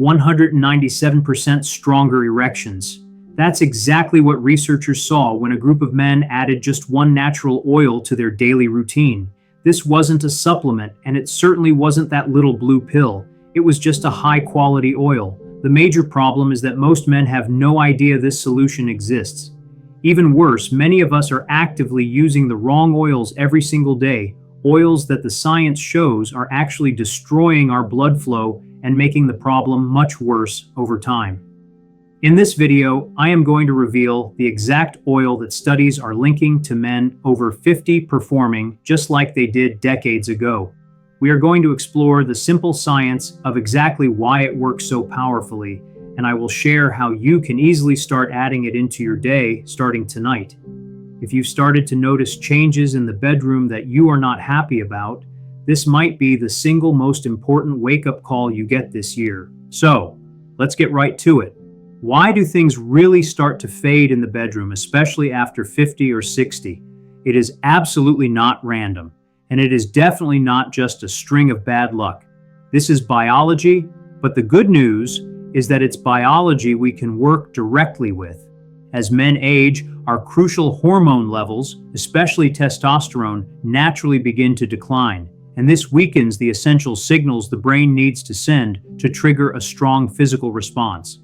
197% stronger erections. That's exactly what researchers saw when a group of men added just one natural oil to their daily routine. This wasn't a supplement, and it certainly wasn't that little blue pill. It was just a high-quality oil. The major problem is that most men have no idea this solution exists. Even worse, many of us are actively using the wrong oils every single day, oils that the science shows are actually destroying our blood flow and making the problem much worse over time. In this video, I am going to reveal the exact oil that studies are linking to men over 50 performing just like they did decades ago. We are going to explore the simple science of exactly why it works so powerfully, and I will share how you can easily start adding it into your day starting tonight. If you've started to notice changes in the bedroom that you are not happy about, this might be the single most important wake-up call you get this year. So, let's get right to it. Why do things really start to fade in the bedroom, especially after 50 or 60? It is absolutely not random, and it is definitely not just a string of bad luck. This is biology, but the good news is that it's biology we can work directly with. As men age, our crucial hormone levels, especially testosterone, naturally begin to decline, and this weakens the essential signals the brain needs to send to trigger a strong physical response.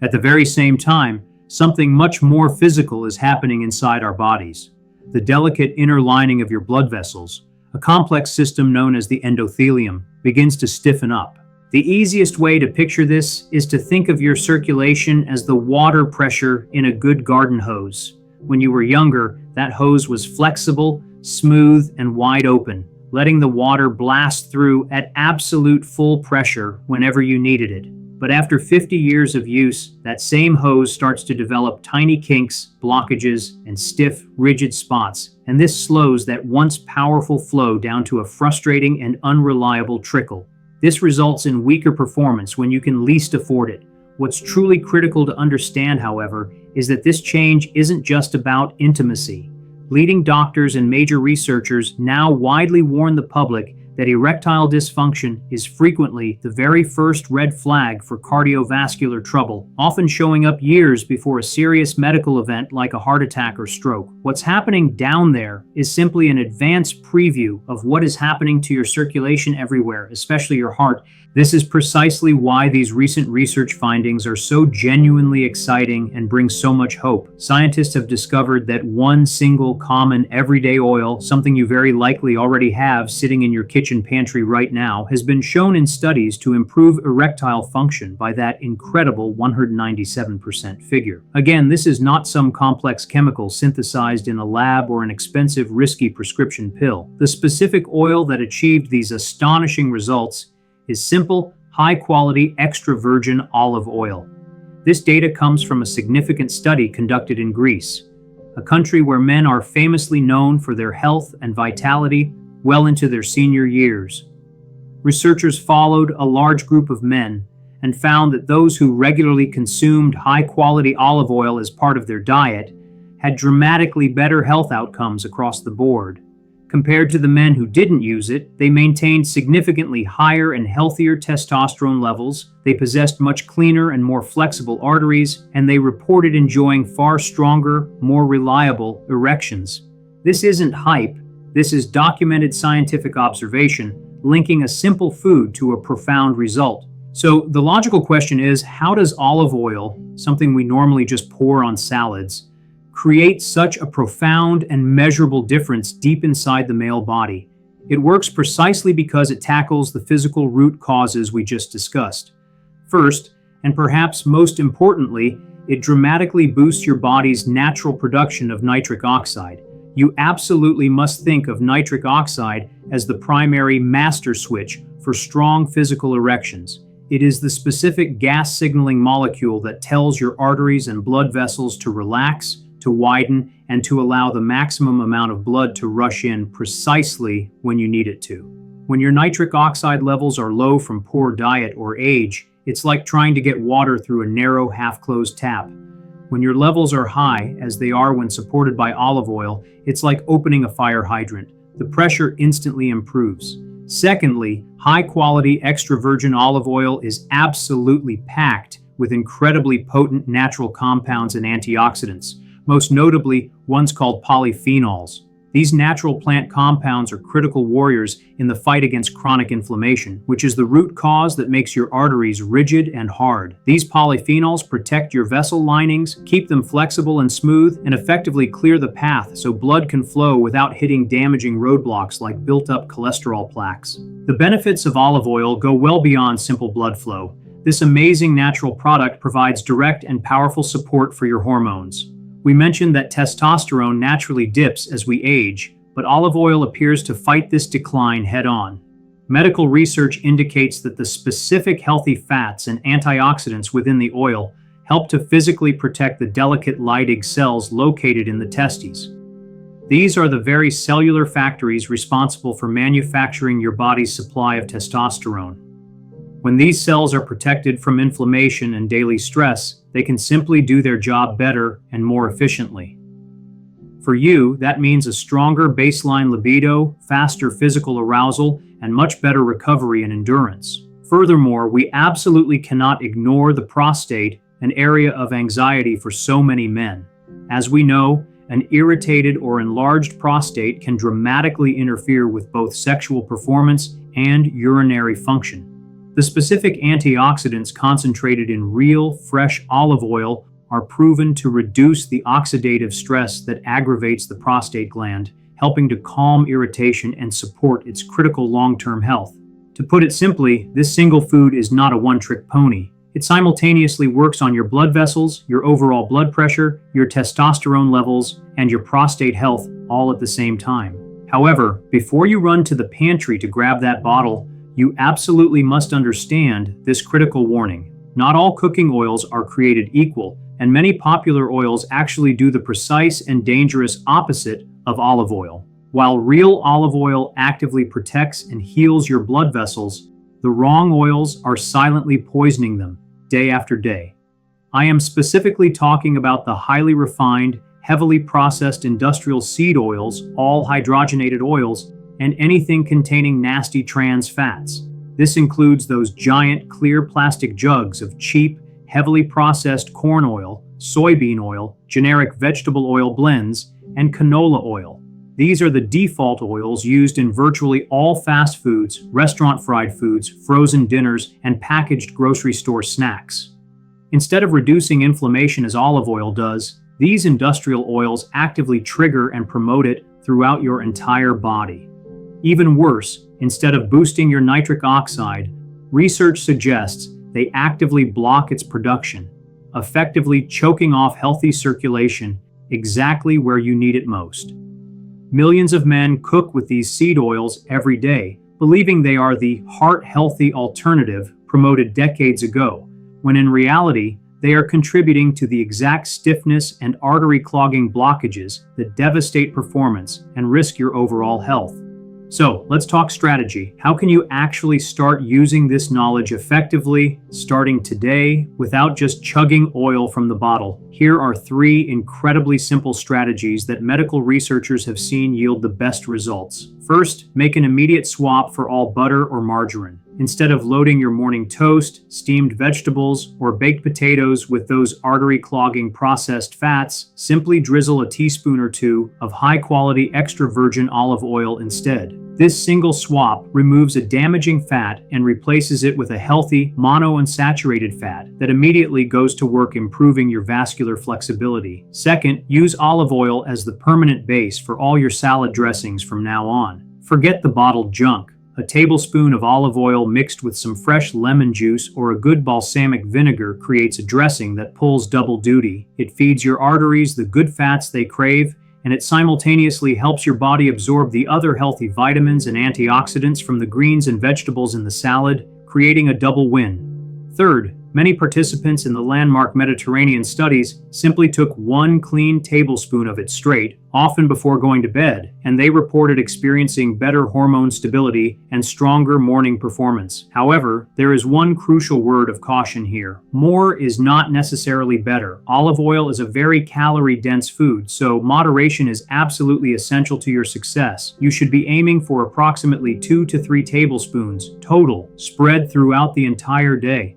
At the very same time, something much more physical is happening inside our bodies. The delicate inner lining of your blood vessels, a complex system known as the endothelium, begins to stiffen up. The easiest way to picture this is to think of your circulation as the water pressure in a good garden hose. When you were younger, that hose was flexible, smooth, and wide open, letting the water blast through at absolute full pressure whenever you needed it. But after 50 years of use, that same hose starts to develop tiny kinks, blockages, and stiff, rigid spots, and this slows that once powerful flow down to a frustrating and unreliable trickle. This results in weaker performance when you can least afford it. What's truly critical to understand, however, is that this change isn't just about intimacy. Leading doctors and major researchers now widely warn the public that erectile dysfunction is frequently the very first red flag for cardiovascular trouble, often showing up years before a serious medical event like a heart attack or stroke. What's happening down there is simply an advanced preview of what is happening to your circulation everywhere, especially your heart. This is precisely why these recent research findings are so genuinely exciting and bring so much hope. Scientists have discovered that one single common everyday oil, something you very likely already have sitting in your kitchen pantry right now, has been shown in studies to improve erectile function by that incredible 197% figure. Again, this is not some complex chemical synthesized in a lab or an expensive, risky prescription pill. The specific oil that achieved these astonishing results is simple, high-quality extra virgin olive oil. This data comes from a significant study conducted in Greece, a country where men are famously known for their health and vitality well into their senior years. Researchers followed a large group of men and found that those who regularly consumed high-quality olive oil as part of their diet had dramatically better health outcomes across the board. Compared to the men who didn't use it, they maintained significantly higher and healthier testosterone levels, they possessed much cleaner and more flexible arteries, and they reported enjoying far stronger, more reliable erections. This isn't hype, this is documented scientific observation, linking a simple food to a profound result. So the logical question is, how does olive oil, something we normally just pour on salads, create such a profound and measurable difference deep inside the male body? It works precisely because it tackles the physical root causes we just discussed. First, and perhaps most importantly, it dramatically boosts your body's natural production of nitric oxide. You absolutely must think of nitric oxide as the primary master switch for strong physical erections. It is the specific gas signaling molecule that tells your arteries and blood vessels to relax, to widen, and to allow the maximum amount of blood to rush in precisely when you need it to. When your nitric oxide levels are low from poor diet or age, it's like trying to get water through a narrow, half-closed tap. When your levels are high, as they are when supported by olive oil, it's like opening a fire hydrant. The pressure instantly improves. Secondly, high-quality extra virgin olive oil is absolutely packed with incredibly potent natural compounds and antioxidants, most notably ones called polyphenols. These natural plant compounds are critical warriors in the fight against chronic inflammation, which is the root cause that makes your arteries rigid and hard. These polyphenols protect your vessel linings, keep them flexible and smooth, and effectively clear the path so blood can flow without hitting damaging roadblocks like built-up cholesterol plaques. The benefits of olive oil go well beyond simple blood flow. This amazing natural product provides direct and powerful support for your hormones. We mentioned that testosterone naturally dips as we age, but olive oil appears to fight this decline head-on. Medical research indicates that the specific healthy fats and antioxidants within the oil help to physically protect the delicate Leydig cells located in the testes. These are the very cellular factories responsible for manufacturing your body's supply of testosterone. When these cells are protected from inflammation and daily stress, they can simply do their job better and more efficiently. For you, that means a stronger baseline libido, faster physical arousal, and much better recovery and endurance. Furthermore, we absolutely cannot ignore the prostate, an area of anxiety for so many men. As we know, an irritated or enlarged prostate can dramatically interfere with both sexual performance and urinary function. The specific antioxidants concentrated in real, fresh olive oil are proven to reduce the oxidative stress that aggravates the prostate gland, helping to calm irritation and support its critical long-term health. To put it simply, this single food is not a one-trick pony. It simultaneously works on your blood vessels, your overall blood pressure, your testosterone levels, and your prostate health all at the same time. However, before you run to the pantry to grab that bottle, you absolutely must understand this critical warning. Not all cooking oils are created equal, and many popular oils actually do the precise and dangerous opposite of olive oil. While real olive oil actively protects and heals your blood vessels, the wrong oils are silently poisoning them day after day. I am specifically talking about the highly refined, heavily processed industrial seed oils, all hydrogenated oils, and anything containing nasty trans fats. This includes those giant clear plastic jugs of cheap, heavily processed corn oil, soybean oil, generic vegetable oil blends, and canola oil. These are the default oils used in virtually all fast foods, restaurant fried foods, frozen dinners, and packaged grocery store snacks. Instead of reducing inflammation as olive oil does, these industrial oils actively trigger and promote it throughout your entire body. Even worse, instead of boosting your nitric oxide, research suggests they actively block its production, effectively choking off healthy circulation exactly where you need it most. Millions of men cook with these seed oils every day, believing they are the heart-healthy alternative promoted decades ago, when in reality, they are contributing to the exact stiffness and artery-clogging blockages that devastate performance and risk your overall health. So, let's talk strategy. How can you actually start using this knowledge effectively, starting today, without just chugging oil from the bottle? Here are 3 incredibly simple strategies that medical researchers have seen yield the best results. First, make an immediate swap for all butter or margarine. Instead of loading your morning toast, steamed vegetables, or baked potatoes with those artery-clogging processed fats, simply drizzle a teaspoon or 2 of high-quality extra virgin olive oil instead. This single swap removes a damaging fat and replaces it with a healthy, monounsaturated fat that immediately goes to work improving your vascular flexibility. Second, use olive oil as the permanent base for all your salad dressings from now on. Forget the bottled junk. A tablespoon of olive oil mixed with some fresh lemon juice or a good balsamic vinegar creates a dressing that pulls double duty. It feeds your arteries the good fats they crave, and it simultaneously helps your body absorb the other healthy vitamins and antioxidants from the greens and vegetables in the salad, creating a double win. Third, Many participants in the landmark Mediterranean studies simply took one clean tablespoon of it straight, often before going to bed, and they reported experiencing better hormone stability and stronger morning performance. However, there is one crucial word of caution here. More is not necessarily better. Olive oil is a very calorie-dense food, so moderation is absolutely essential to your success. You should be aiming for approximately 2 to 3 tablespoons total, spread throughout the entire day.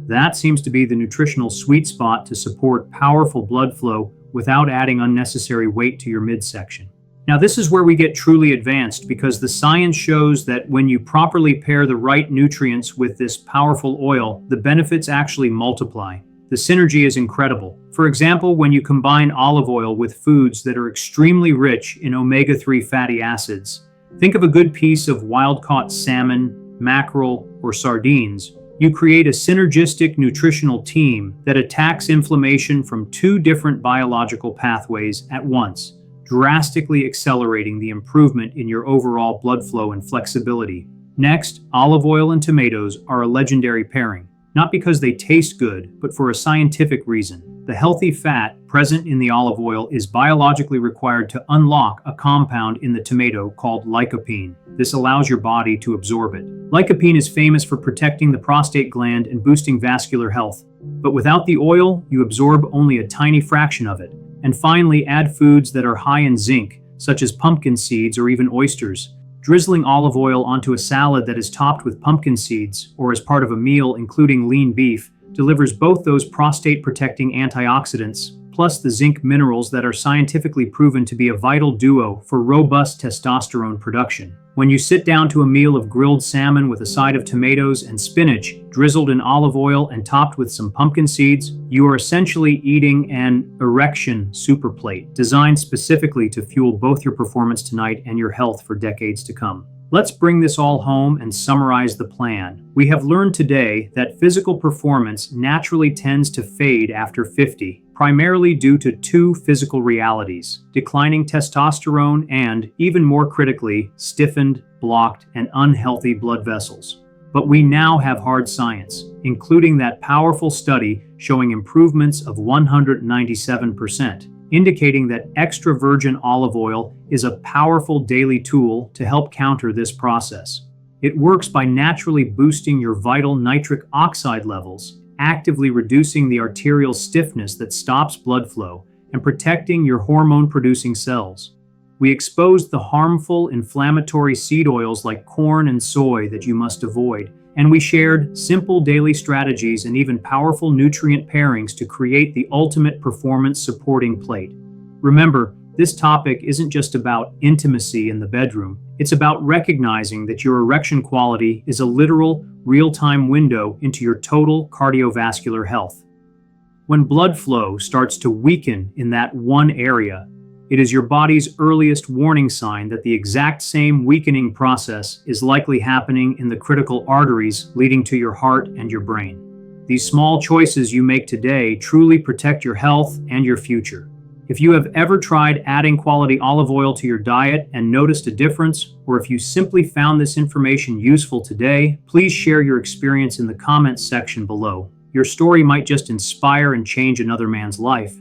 That seems to be the nutritional sweet spot to support powerful blood flow without adding unnecessary weight to your midsection. Now, this is where we get truly advanced because the science shows that when you properly pair the right nutrients with this powerful oil, the benefits actually multiply. The synergy is incredible. For example, when you combine olive oil with foods that are extremely rich in omega-3 fatty acids, think of a good piece of wild-caught salmon, mackerel, or sardines. You create a synergistic nutritional team that attacks inflammation from 2 different biological pathways at once, drastically accelerating the improvement in your overall blood flow and flexibility. Next, olive oil and tomatoes are a legendary pairing, not because they taste good, but for a scientific reason. The healthy fat present in the olive oil is biologically required to unlock a compound in the tomato called lycopene. This allows your body to absorb it. Lycopene is famous for protecting the prostate gland and boosting vascular health. But without the oil, you absorb only a tiny fraction of it. And finally, add foods that are high in zinc, such as pumpkin seeds or even oysters. Drizzling olive oil onto a salad that is topped with pumpkin seeds, or as part of a meal including lean beef, delivers both those prostate-protecting antioxidants, plus the zinc minerals that are scientifically proven to be a vital duo for robust testosterone production. When you sit down to a meal of grilled salmon with a side of tomatoes and spinach, drizzled in olive oil and topped with some pumpkin seeds, you are essentially eating an erection super plate, designed specifically to fuel both your performance tonight and your health for decades to come. Let's bring this all home and summarize the plan. We have learned today that physical performance naturally tends to fade after 50, primarily due to 2 physical realities: declining testosterone and, even more critically, stiffened, blocked, and unhealthy blood vessels. But we now have hard science, including that powerful study showing improvements of 197%. Indicating that extra virgin olive oil is a powerful daily tool to help counter this process. It works by naturally boosting your vital nitric oxide levels, actively reducing the arterial stiffness that stops blood flow, and protecting your hormone-producing cells. We exposed the harmful inflammatory seed oils like corn and soy that you must avoid, and we shared simple daily strategies and even powerful nutrient pairings to create the ultimate performance-supporting plate. Remember, this topic isn't just about intimacy in the bedroom. It's about recognizing that your erection quality is a literal, real-time window into your total cardiovascular health. When blood flow starts to weaken in that one area, it is your body's earliest warning sign that the exact same weakening process is likely happening in the critical arteries leading to your heart and your brain. These small choices you make today truly protect your health and your future. If you have ever tried adding quality olive oil to your diet and noticed a difference, or if you simply found this information useful today, please share your experience in the comments section below. Your story might just inspire and change another man's life.